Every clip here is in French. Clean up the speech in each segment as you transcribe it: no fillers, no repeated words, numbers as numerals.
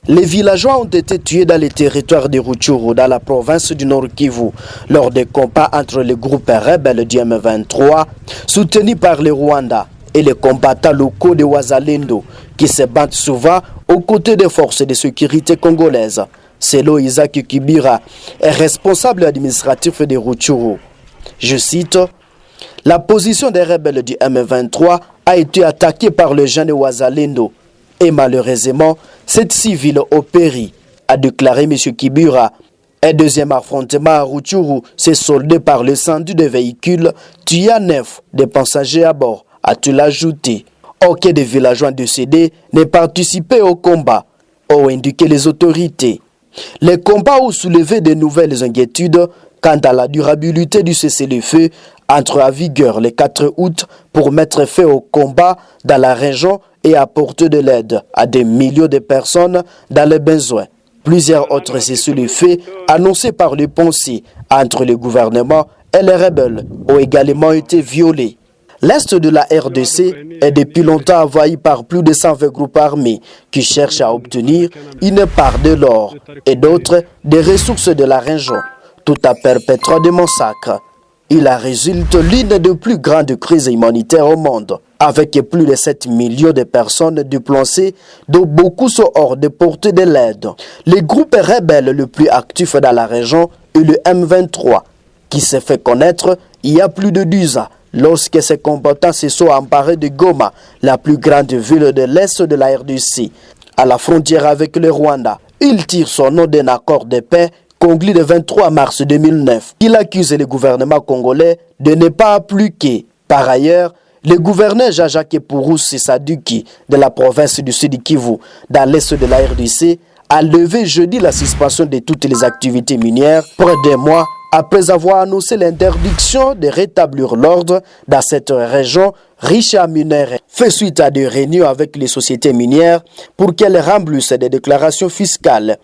Les villageois ont été tués dans les territoires de Rutshuru, dans la province du Nord Kivu, lors des combats entre les groupes rebelles du M23, soutenus par le Rwanda, et les combattants locaux de Wazalendo, qui se battent souvent aux côtés des forces de sécurité congolaises. Selon Isaac Kibira, est responsable administratif de Rutshuru. Je cite, « La position des rebelles du M23 a été attaquée par les gens de Wazalendo. Et malheureusement, cette civile au péri, a déclaré M. Kibira. Un deuxième affrontement à Rutshuru s'est soldé par l'incendie de véhicules, tuant 9 des passagers à bord, a-t-il ajouté. Aucun des villageois décédés n'est participé au combat, ont indiqué les autorités. Les combats ont soulevé de nouvelles inquiétudes quant à la durabilité du cessez-le-feu entre en vigueur le 4 août pour mettre fin au combat dans la région et apporter de l'aide à des millions de personnes dans les besoins. Plusieurs autres cessez-le-feu annoncés par les pensées entre le gouvernement et les rebelles ont également été violés. L'Est de la RDC est depuis longtemps envahi par plus de 120 groupes armés qui cherchent à obtenir une part de l'or et d'autres des ressources de la région, tout en perpétrant des massacres. Il en résulte l'une des plus grandes crises humanitaires au monde, avec plus de 7 millions de personnes déplacées, dont beaucoup sont hors de portée de l'aide. Les groupes rebelles le plus actifs dans la région est le M23, qui s'est fait connaître il y a plus de 10 ans, lorsque ses combattants se sont emparés de Goma, la plus grande ville de l'Est de la RDC, à la frontière avec le Rwanda. Il tire son nom d'un accord de paix conclu le 23 mars 2009. Il accuse le gouvernement congolais de ne pas appliquer. Par ailleurs, le gouverneur Jean-Jacques Purusi Saduki de la province du Sud Kivu, dans l'est de la RDC, a levé jeudi la suspension de toutes les activités minières près d'un mois après avoir annoncé l'interdiction de rétablir l'ordre dans cette région riche en minerais, fait suite à des réunions avec les sociétés minières pour qu'elles remplissent des déclarations fiscales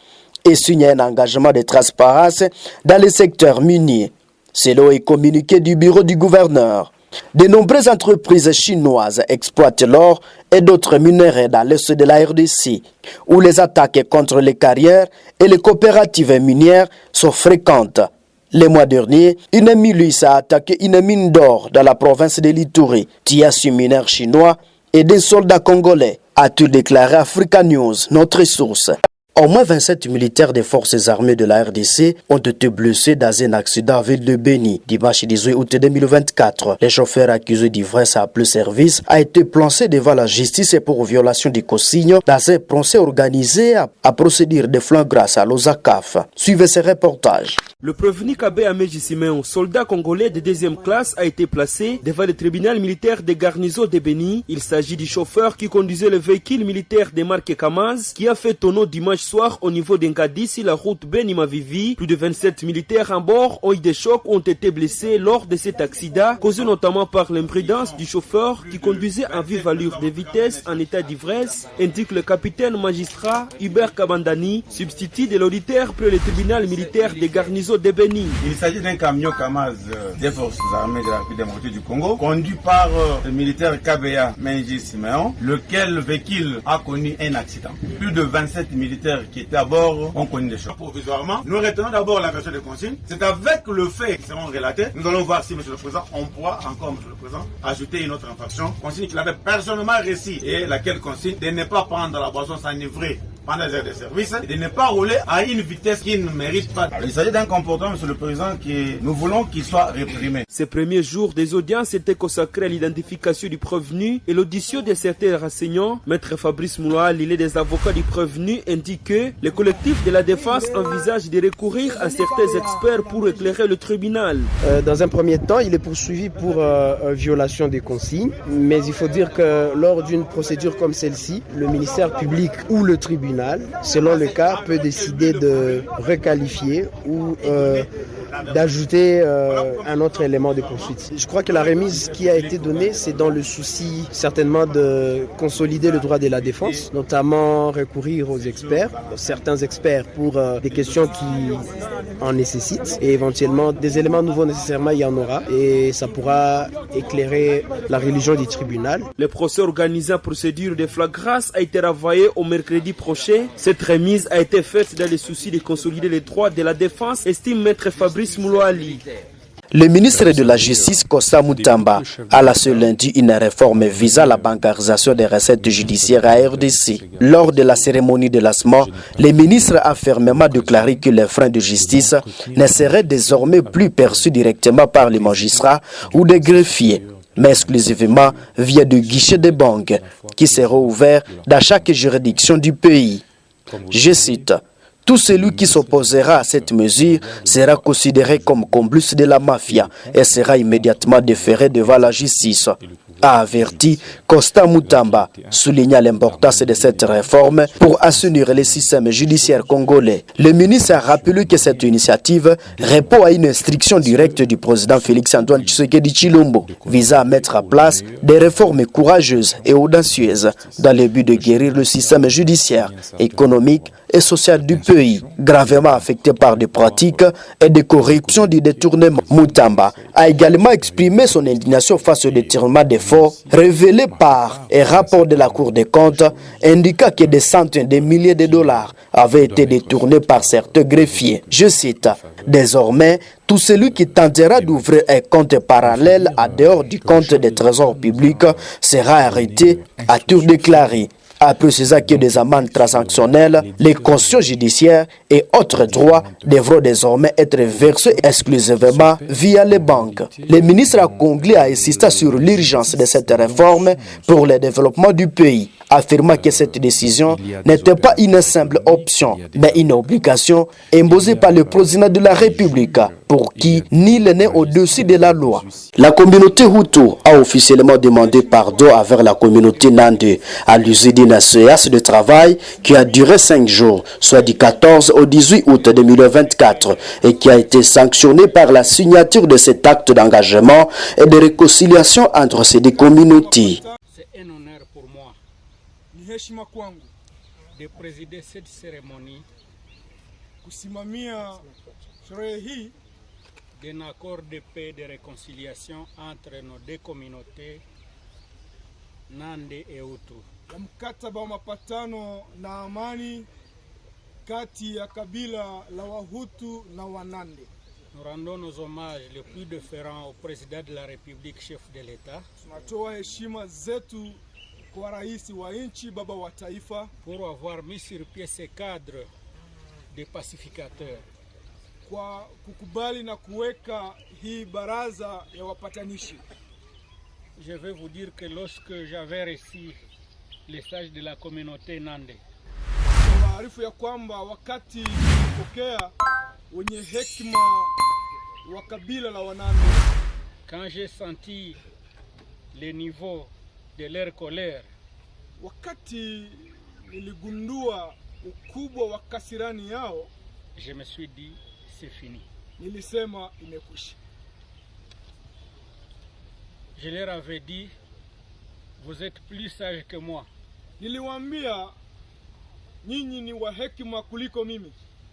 et signe un engagement de transparence dans le secteur minier. Selon un communiqué du bureau du gouverneur, de nombreuses entreprises chinoises exploitent l'or et d'autres minerais dans l'est de la RDC, où les attaques contre les carrières et les coopératives minières sont fréquentes. Le mois dernier, une milice a attaqué une mine d'or dans la province de l'Ituri, tuant 6 mineurs chinois et des soldats congolais, a-t-il déclaré Africa News, notre source. Au moins 27 militaires des forces armées de la RDC ont été blessés dans un accident à ville de Beni. Dimanche 18 août 2024, le chauffeur accusé d'ivresse à plus service a été placé devant la justice pour violation des consignes dans un procès organisé à procédure de flagrance à l'OSACAF. Suivez ce reportage. Le prévenu Kabé Ameji Simeon, soldat congolais de 2e classe, a été placé devant le tribunal militaire des garnisons de Beni. Il s'agit du chauffeur qui conduisait le véhicule militaire de marque Kamaz qui a fait tonneau dimanche soir au niveau d'Engadi sur la route Beni-Mavivi. Plus de 27 militaires à bord ont eu des chocs, ont été blessés lors de cet accident, causé notamment par l'imprudence du chauffeur qui conduisait à vive allure de vitesse en état d'ivresse, indique le capitaine magistrat Hubert Kabandani, substitut de l'auditeur pour le tribunal militaire des garnisons de Beni. Il s'agit d'un camion Kamaz des forces armées de la République démocratique du Congo, conduit par le militaire Kabea Menji Simeon, lequel véhicule a connu un accident. Plus de 27 militaires qui étaient à bord ont connu des chocs. Provisoirement, nous retenons d'abord la version des consignes. C'est avec le fait qui seront relatés. Nous allons voir si, Monsieur le Président, on pourra encore, Monsieur le Président, ajouter une autre infraction. Consigne qu'il avait personnellement réussi et laquelle consigne de ne pas prendre la boisson s'enivrer pendant les heures de service et de ne pas rouler à une vitesse qui ne mérite pas. Alors, il s'agit d'un comportement, Monsieur le Président, que nous voulons qu'il soit réprimé. Ces premiers jours des audiences étaient consacrés à l'identification du prévenu et l'audition de certains renseignants. Maître Fabrice Moula, l'île des avocats du prévenu, indique que le collectif de la défense envisage de recourir à certains experts pour éclairer le tribunal. Dans un premier temps, il est poursuivi pour violation des consignes, mais il faut dire que lors d'une procédure comme celle-ci, le ministère public ou le tribunal, selon le cas, peut décider de requalifier ou d'ajouter un autre élément de poursuite. Je crois que la remise qui a été donnée, c'est dans le souci certainement de consolider le droit de la défense, notamment recourir aux experts, certains experts pour des questions qui en nécessitent et éventuellement des éléments nouveaux nécessairement il y en aura et ça pourra éclairer la religion du tribunal. Le procès organisé en procédure de flagrance a été renvoyé au mercredi prochain. reproché. Cette remise a été faite dans le souci de consolider les droits de la défense, estime maître Fabrice Mouloali. Le ministre de la Justice, Costa Mutamba, a lancé lundi une réforme visant la bancarisation des recettes judiciaires à RDC. Lors de la cérémonie de lancement, le ministre a fermement déclaré que les freins de justice ne seraient désormais plus perçus directement par les magistrats ou des greffiers, mais exclusivement via des guichets de banques qui seront ouverts dans chaque juridiction du pays. Je cite: tout celui qui s'opposera à cette mesure sera considéré comme complice de la mafia et sera immédiatement déféré devant la justice, a averti Costa Mutamba, soulignant l'importance de cette réforme pour assainir le système judiciaire congolais. Le ministre a rappelé que cette initiative répond à une instruction directe du président Félix-Antoine Tshisekedi Tshilombo visant à mettre en place des réformes courageuses et audacieuses dans le but de guérir le système judiciaire, économique et social du pays, gravement affecté par des pratiques et des corruptions du détournement. Mutamba a également exprimé son indignation face au détournement des fonds révélé par un rapport de la Cour des comptes indiquant que des centaines de milliers de dollars avaient été détournés par certains greffiers. Je cite: désormais, tout celui qui tentera d'ouvrir un compte parallèle à dehors du compte des trésors publics sera arrêté, à tout déclaré. A précisé que des amendes transactionnelles, les cautions judiciaires et autres droits devront désormais être versés exclusivement via les banques. Le ministre congolais a insisté sur l'urgence de cette réforme pour le développement du pays, affirmant que cette décision n'était pas une simple option, mais une obligation imposée par le président de la République, pour qui nul n'est au-dessus de la loi. La communauté Hutu a officiellement demandé pardon envers la communauté Nande à l'usine d'une séance de travail qui a duré 5 jours, soit du 14 au 18 août 2024, et qui a été sanctionnée par la signature de cet acte d'engagement et de réconciliation entre ces deux communautés. C'est un honneur pour moi de présider cette cérémonie d'un accord de paix et de réconciliation entre nos deux communautés, Nande et Hutu. Mkataba wa mapatano na amani kati ya kabila la Wahutu na Wanande. Nous rendons nos hommages les plus déférents au président de la République, chef de l'État. Tunatoa heshima zetu kwa rais wa nchi, baba wa taifa, pour avoir mis sur pied ce cadre de pacificateurs. Kwa kukubali na kuweka hii baraza ya wapatanishi. Je vais vous dire que lorsque j'avais reçu les sages de la communauté Nande, waarifu ya kwamba wakati pokea wenye hekima wa kabila la Wanande, quand j'ai senti le niveau de leur colère, wakati niligundua ukubwa wa kasirani yao, je me suis dit c'est fini. Nilisema imekwisha. Je leur avais dit, vous êtes plus sages que moi. Niliwaambia nyinyi ni wa hekima kuliko mimi.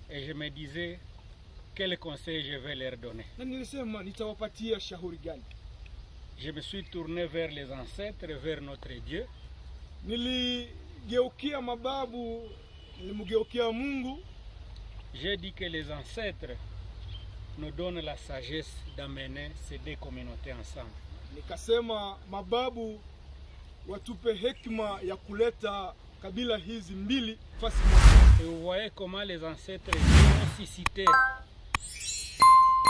Et je me disais, quel conseil je vais leur donner. Na nilisema nitawapatia shauri gani. Je me suis tourné vers les ancêtres, vers notre Dieu. Niligeukia mababu, nilimgeukia Mungu. J'ai dit que les ancêtres nous donnent la sagesse d'amener ces deux communautés ensemble. Nikasema mababu watupe hekima ya kuleta kabila hizi mbili fasi moja. Et vous voyez comment les ancêtres ont suscité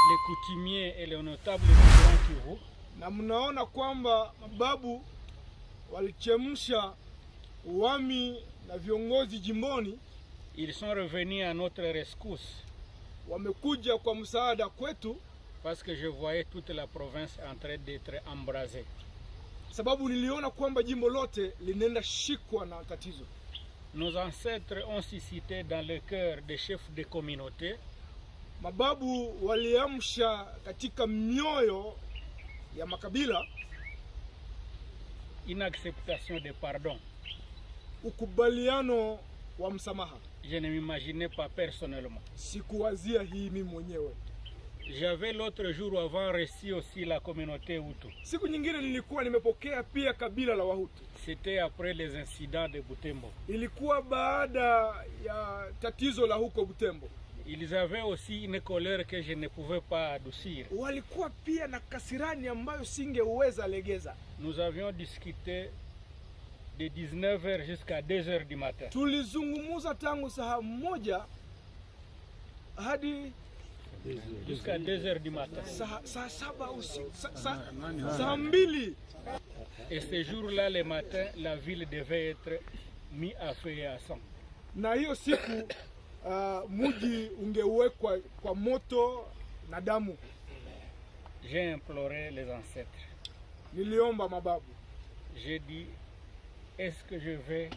les coutumiers et les notables du Grand Kivu. Na mnaona kwamba mababu walichemsha uami na viongozi jimboni. Ils sont revenus à notre rescousse. Wamekuja kwa msaada kwetu. Parce que je voyais toute la province en train d'être embrasée. Sababu niliona kwamba jimbo lote linaenda shikwa na tatizo. Nos ancêtres ont suscité dans le cœur des chefs de communauté mababu waliamsha katika mioyo ya makabila une acceptation de pardon. Ukubaliano wa msamaha. Je ne m'imaginais pas personnellement. Sikuwazia hii mimi mwenyewe. J'avais l'autre jour avant reçu aussi la communauté Hutu. Siku nyingine nilikuwa nimepokea pia kabila la Wahutu. C'était après les incidents de Butembo. Ilikuwa baada ya tatizo la huko Butembo. Ils avaient aussi une colère que je ne pouvais pas adoucir. Walikuwa pia na kasirani ambayo singeweza legeza. Nous avions discuté de 19h jusqu'à 2h du matin. Tulizungumuza tangu saa 1 hadi jusqu'à 2h du matin. Saa 7 usiku, saa 2. Et ce jour-là, le matin, la ville devait être mise à feu et à sang. Na hiyo siku muji ungewekwa kwa moto na damu. J'ai imploré les ancêtres. Niliomba mababu. J'ai dit, est-ce que je vais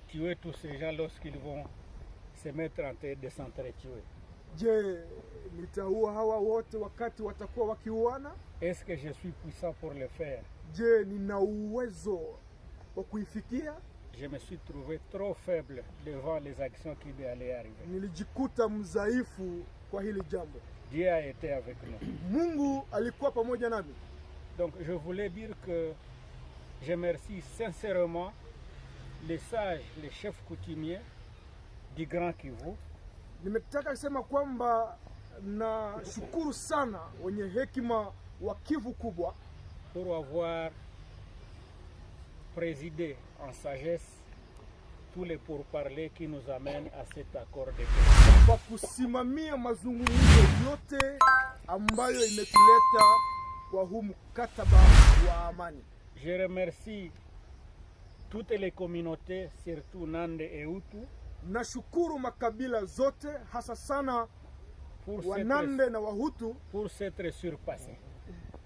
tuer tous ces gens lorsqu'ils vont se mettre en train de s'entretuer? Je, nitaua hawa wote wakati watakuwa wakiuana? Est-ce que je suis puissant pour le faire? Je, nina uwezo wa kuifikia? Je me suis trouvé trop faible devant les actions qui allaient arriver. Nilijikuta mzaifu kwa hili jambo. Dieu a été avec nous. Mungu alikuwa pamoja nami. Donc je voulais dire que je remercie sincèrement les sages, les chefs coutumiers du Grand Kivu. Nimetaka kusema kwamba na shukuru sana wenye hekima wa Kivu kubwa pour avoir présidé en sagesse tous les pourparlers qui nous amènent à cet accord de paix. Kwa kusimamia mazungumzo yote ambayo imetuleta kwa huu mkataba wa amani. Je remercie toutes les communautés, surtout Nande et Hutu. Nashukuru makabila zote hasa sana Wanande na Wahutu pour s'être surpassés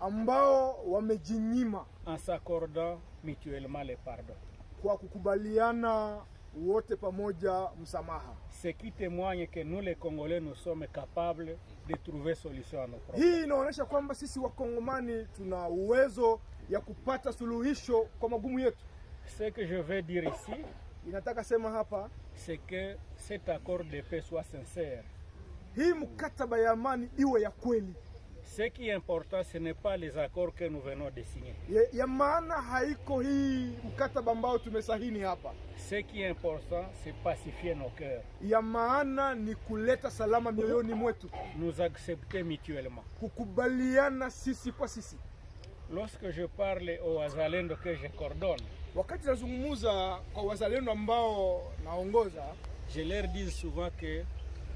ambao wamejinyima en s'accordant mutuellement les pardons. Kwa kukubaliana wote pamoja msamaha. Ce qui témoigne que nous les Congolais nous sommes capables de trouver solution à nos problèmes. Hii inaonyesha kwamba sisi Wakongomani tuna uwezo ya kupata suluhisho kwa magumu yetu. Ce que je veux dire ici, inataka sema hapa, c'est que cet accord de paix soit sincère. Hii mkataba ya amani iwe ya kweli. Ce qui est important, ce n'est pas les accords que nous venons de signer. Ya maana haiko hii mkataba ambao tumesahini hapa. Ce qui est important, c'est pacifier nos cœurs. Ya maana ni kuleta salama mioyoni mwetu. Nous accepter mutuellement. Kukubaliana sisi kwa sisi. Lorsque je parle aux wazalendo que je coordonne, wakati nazungumuza kwa wazalendo ambao naongoza, je leur dis souvent que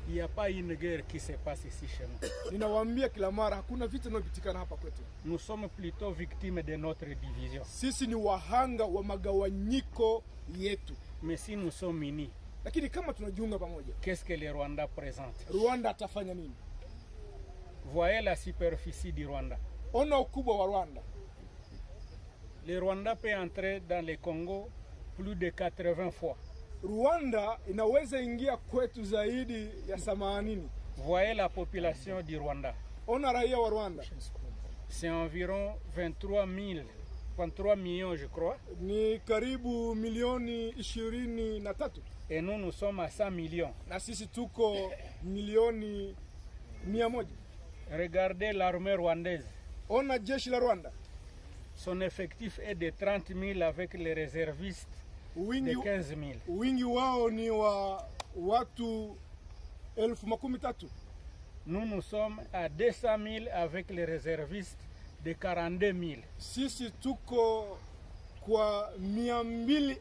il n'y a pas une guerre qui se passe ici chez nous. Ninawaambia kila mara hakuna vita inayopitikana hapa kwetu. Nous sommes plutôt victimes de notre division. Sisi ni wahanga wa magawanyiko yetu. Mais si nous sommes unis, lakini kama tunajiunga pamoja, qu'est-ce que le Rwanda présente? Rwanda atafanya nini? Voyez la superficie du Rwanda. Ona ukubwa wa Rwanda. Le Rwanda peut entrer dans le Congo plus de 80 fois. Rwanda inaweza ingia kwetu zaidi ya 80. Voyez la population du Rwanda. Ona raia wa Rwanda. C'est environ 23 millions, je crois. Ni karibu milioni 23. Et nous sommes à 100 millions. Na sisi tuko milioni 100. Regardez l'armée rwandaise. Ona jeshi la Rwanda. Son effectif est de 30 000 avec les réservistes de 15 000. Wingi wao ni wa watu 13,000. Nous sommes à 200 000 avec les réservistes de 42 000. Sisi tuko kwa 200,000.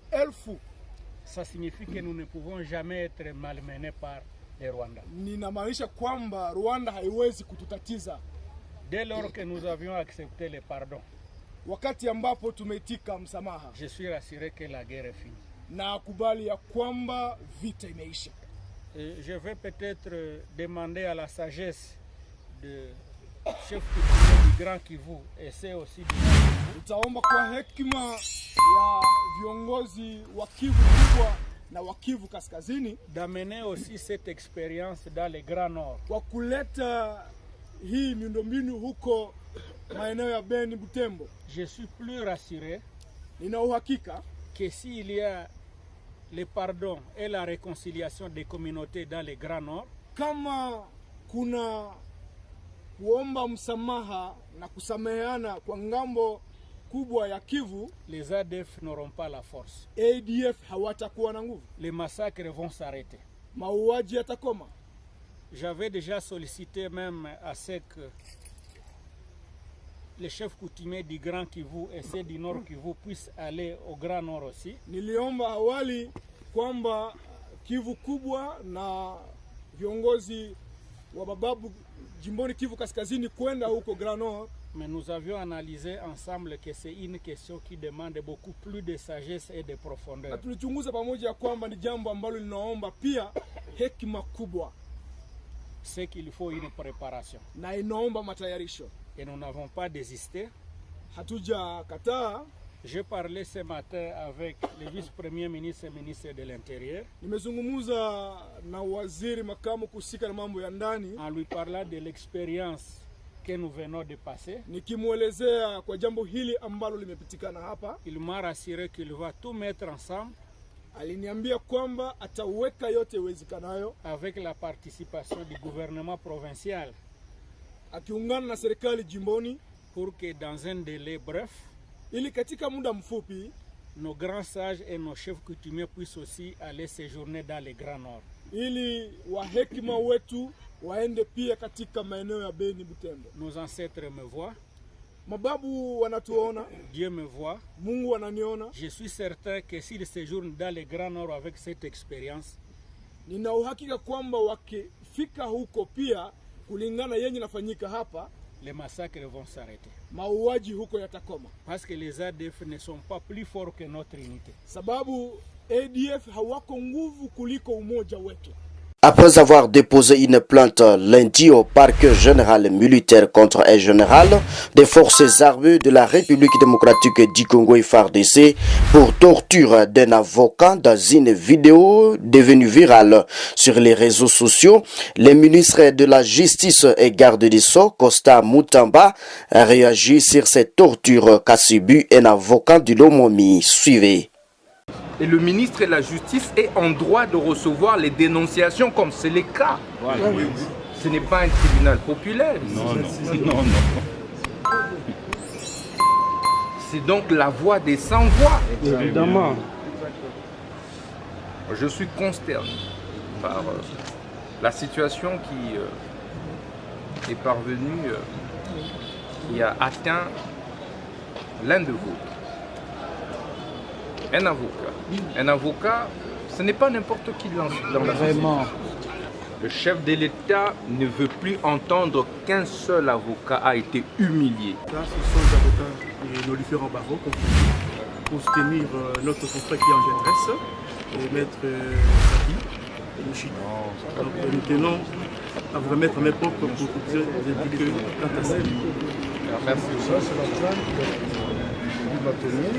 Ça signifie que nous ne pouvons jamais être malmenés par les Rwandais. Ninamaanisha kwamba Rwanda haiwezi kututatiza. Dès lors que nous avions accepté le pardon, wakati ambapo tumeitika msamaha, je suis rassuré que la guerre est finie. Na kubali ya kwamba vita imeisha. Je vais peut-être demander à la sagesse de chef du Grand Kivu et c'est aussi du utaomba kwa hekima ya viongozi wa Kivu kubwa na wa Kivu kaskazini d'amener aussi cette expérience dans le Grand Nord. Kwa kuleta hii miundombinu huko maeneo ya Beni, Butembo. Je suis plus rassuré nina uhakika que s'il y a le pardon et la réconciliation des communautés dans le Grand Nord, kama kuna kuomba msamaha na kusameheana kwa ngambo kubwa ya Kivu, les ADF n'auront pas la force. ADF hawatakuwa na nguvu. Les massacres vont s'arrêter. Mauaji yatakoma. J'avais déjà sollicité même à ce que les chefs coutumiers du Grand Kivu et ceux du Nord Kivu puissent aller au Grand Nord aussi. Niliomba awali kwamba Kivu kubwa na viongozi wa mababu jimboni Kivu Kaskazini kwenda huko Grand Nord. Mais nous avions analysé ensemble que c'est une question qui demande beaucoup plus de sagesse et de profondeur. Tulichunguza pamoja kwamba ni jambo ambalo linaomba pia hekima kubwa. C'est qu'il faut une préparation. Na inaomba matayarisho. Et nous n'avons pas désisté. Hatuja kataa. J'ai parlé ce matin avec le vice-premier ministre et ministre de l'Intérieur. Nimezungumza na waziri makamu kusika na mambo ya ndani. En lui parlant de l'expérience que nous venons de passer. Nikimuelezea kwa jambo hili ambalo limepitikana hapa. Il m'a rassuré qu'il va tout mettre ensemble. Aliniambia kwamba ataweka yote uwezekanayo avec la participation du gouvernement provincial, akiungana na serikali jimboni, pour que dans un délai bref, ili katika muda mfupi nos grands sages et nos chefs coutumiers puissent aussi aller séjourner dans les Grands Nord. Ili wahekima wetu waende pia katika maeneo ya Beni Butembo. Nos ancêtres me voient. Mababu wanatuona. Dieu me voit. Mungu ananiona. Je suis certain que s'ils séjournent dans les Grands Nord avec cette expérience, nina uhakika kwamba wakifika huko pia kulingana yenye nafanyika hapa, les massacres vont s'arrêter. Mauaji huko yatakoma. Parce que les ADF ne sont pas plus forts que notre unité. Sababu ADF hawako nguvu kuliko umoja wetu. Après avoir déposé une plainte lundi au parquet général militaire contre un général des forces armées de la République démocratique du Congo FARDC pour torture d'un avocat dans une vidéo devenue virale sur les réseaux sociaux, le ministre de la Justice et garde des Sceaux, Costa Mutamba, a réagi sur cette torture qu'a subi un avocat de l'Omomi. Suivez. Et le ministre de la Justice est en droit de recevoir les dénonciations comme c'est le cas. Voilà. Oui. Ce n'est pas un tribunal populaire. Non. C'est donc la voix des sans-voix. Évidemment. Je suis consterné par la situation qui est parvenue, qui a atteint l'un de vous. Un avocat. Un avocat, ce n'est pas n'importe qui dans la société. Le chef de l'État ne veut plus entendre qu'un seul avocat a été humilié. Là, ce sont les avocats et nos différents barreaux pour soutenir notre confrère qui est en détresse, et maître Nadi et Mouchid. Donc nous tenons à vous remettre mes propres pour vous dire que quant à celle. Merci. Ça, c'est la plainte du bâtonnier.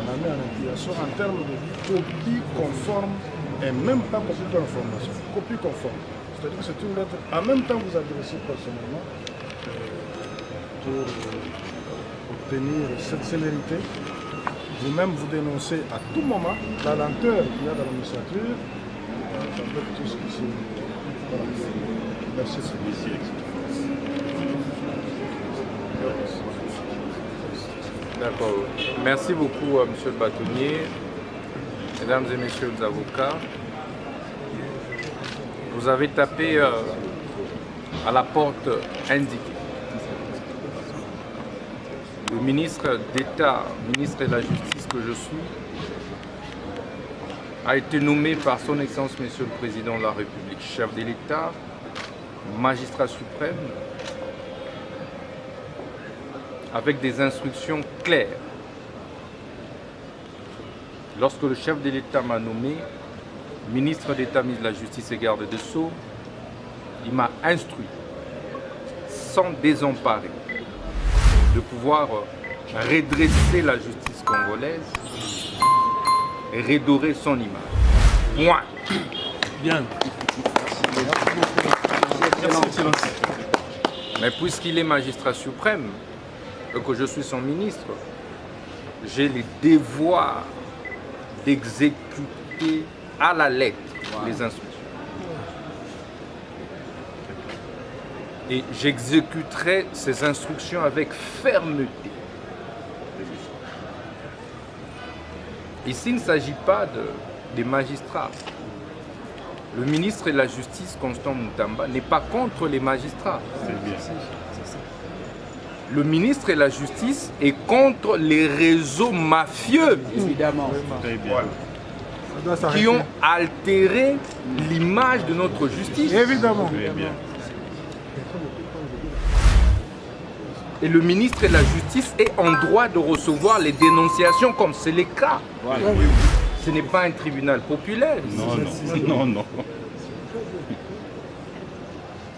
On a mis en accusation en termes de copie conforme et même pas copie d'information, copie conforme. C'est-à-dire que c'est une lettre, en même temps vous adressez personnellement pour obtenir cette célérité. Vous-même vous dénoncez à tout moment la lenteur qu'il y a dans l'administrature. Ça peut être tout ce qui s'est... Voilà. Merci. D'accord. Merci beaucoup, monsieur le bâtonnier, mesdames et messieurs les avocats. Vous avez tapé à la porte indiquée. Le ministre d'État, ministre de la Justice que je suis, a été nommé par son Excellence, Monsieur le Président de la République, chef de l'État, magistrat suprême, avec des instructions claires. Lorsque le chef de l'État m'a nommé ministre d'État, ministre de la Justice et garde des Sceaux, il m'a instruit, sans désemparer, de pouvoir redresser la justice congolaise et redorer son image. Moi. Bien. Merci. Mais puisqu'il est magistrat suprême et que je suis son ministre, j'ai le devoir d'exécuter à la lettre les instructions. Et j'exécuterai ces instructions avec fermeté. Ici, il ne s'agit pas des magistrats. Le ministre de la Justice, Constant Mutamba, n'est pas contre les magistrats. Le ministre de la Justice est contre les réseaux mafieux. Évidemment. Qui ont altéré l'image de notre justice. Évidemment. Et le ministre de la Justice est en droit de recevoir les dénonciations comme c'est le cas. Voilà. Ce n'est pas un tribunal populaire. Non.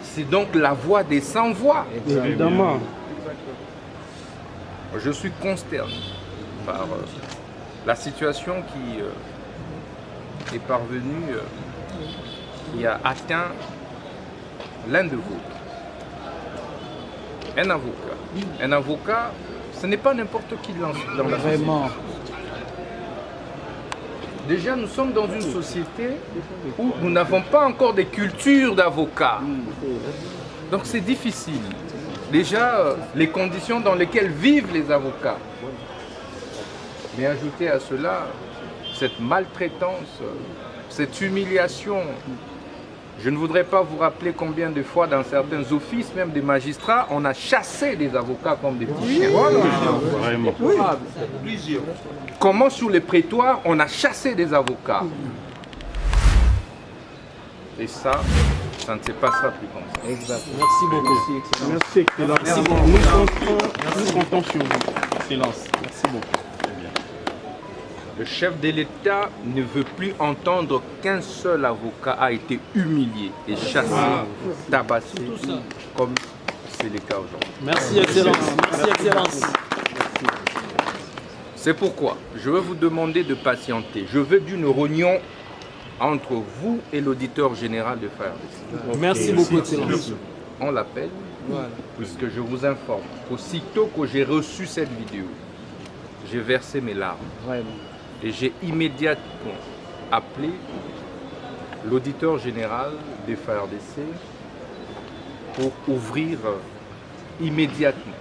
C'est donc la voix des sans-voix. Évidemment. Je suis consterné par la situation qui est parvenue, qui a atteint l'un de vous. Un avocat. Un avocat, ce n'est pas n'importe qui dans la société. Vraiment. Déjà, nous sommes dans une société où nous n'avons pas encore de culture d'avocat. Donc c'est difficile. Déjà, les conditions dans lesquelles vivent les avocats. Mais ajouter à cela, cette maltraitance, cette humiliation. Je ne voudrais pas vous rappeler combien de fois dans certains offices, même des magistrats, on a chassé des avocats comme des petits chiens. Vraiment. Comment sur les prétoires, on a chassé des avocats. Et ça ne se passera plus comme ça. Exact. Merci beaucoup. Merci, Excellence. Merci beaucoup. Nous comptons sur vous, Excellence. Merci beaucoup. Le chef de l'État ne veut plus entendre qu'un seul avocat a été humilié et chassé, tabassé, comme c'est le cas aujourd'hui. Merci, Excellence. Merci, Excellence. C'est pourquoi je veux vous demander de patienter. Je veux d'une réunion entre vous et l'auditeur général de FARDC. Merci beaucoup, Excellence. On l'appelle, puisque je vous informe, aussitôt que j'ai reçu cette vidéo, j'ai versé mes larmes. Vraiment. Et j'ai immédiatement appelé l'auditeur général des FARDC pour ouvrir immédiatement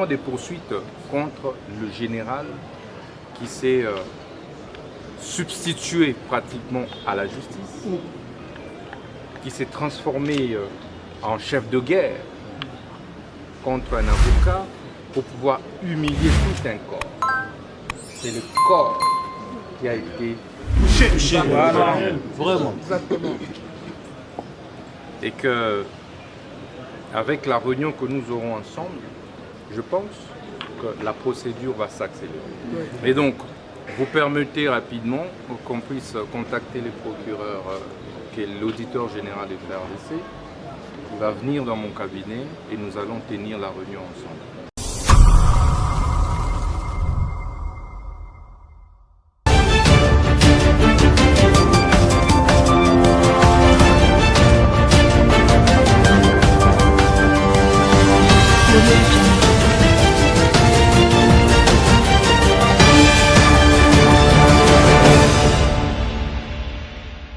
des poursuites contre le général qui s'est substitué pratiquement à la justice, qui s'est transformé en chef de guerre contre un avocat pour pouvoir humilier tout un corps. C'est le corps qui a été touché. Voilà. Vraiment. Exactement. Et que, avec la réunion que nous aurons ensemble, je pense que la procédure va s'accélérer. Et donc, vous permettez rapidement qu'on puisse contacter le procureur, qui est l'auditeur général du FARDC, qui va venir dans mon cabinet et nous allons tenir la réunion ensemble.